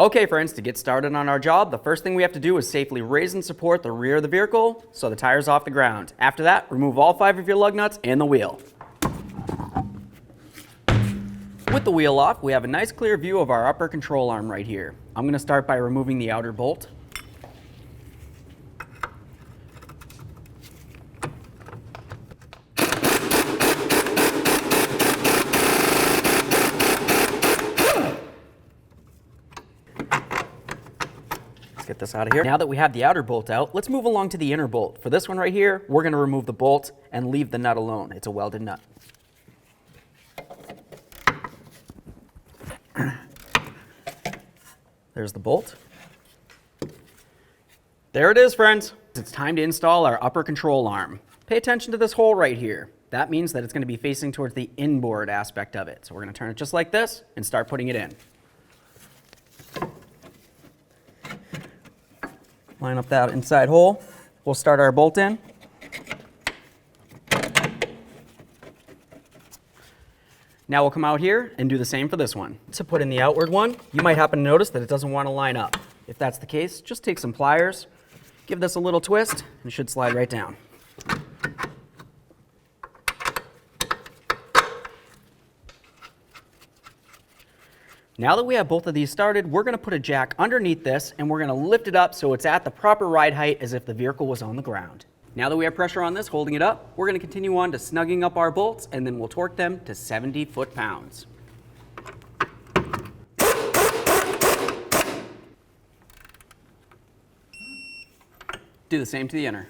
Okay friends, to get started on our job, the first thing we have to do is safely raise and support the rear of the vehicle so the tire's off the ground. After that, remove all 5 of your lug nuts and the wheel. With the wheel off, we have a nice clear view of our upper control arm right here. I'm going to start by removing the outer bolt. Get this out of here. Now that we have the outer bolt out, let's move along to the inner bolt. For this one right here, we're going to remove the bolt and leave the nut alone. It's a welded nut. There's the bolt. There it is, friends. It's time to install our upper control arm. Pay attention to this hole right here. That means that it's going to be facing towards the inboard aspect of it. So we're going to turn it just like this and start putting it in. Line up that inside hole. We'll start our bolt in. Now we'll come out here and do the same for this one. To put in the outward one, you might happen to notice that it doesn't want to line up. If that's the case, just take some pliers, give this a little twist, and it should slide right down. Now that we have both of these started, we're going to put a jack underneath this and we're going to lift it up so it's at the proper ride height as if the vehicle was on the ground. Now that we have pressure on this holding it up, we're going to continue on to snugging up our bolts and then we'll torque them to 70 foot-pounds. Do the same to the inner.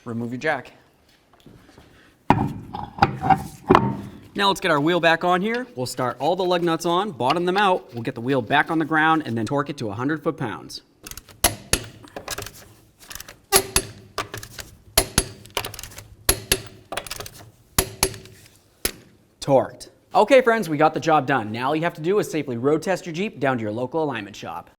Remove your jack. Now let's get our wheel back on here. We'll start all the lug nuts on, bottom them out. We'll get the wheel back on the ground and then torque it to 100 foot-pounds. Torqued. Okay friends, we got the job done. Now all you have to do is safely road test your Jeep down to your local alignment shop.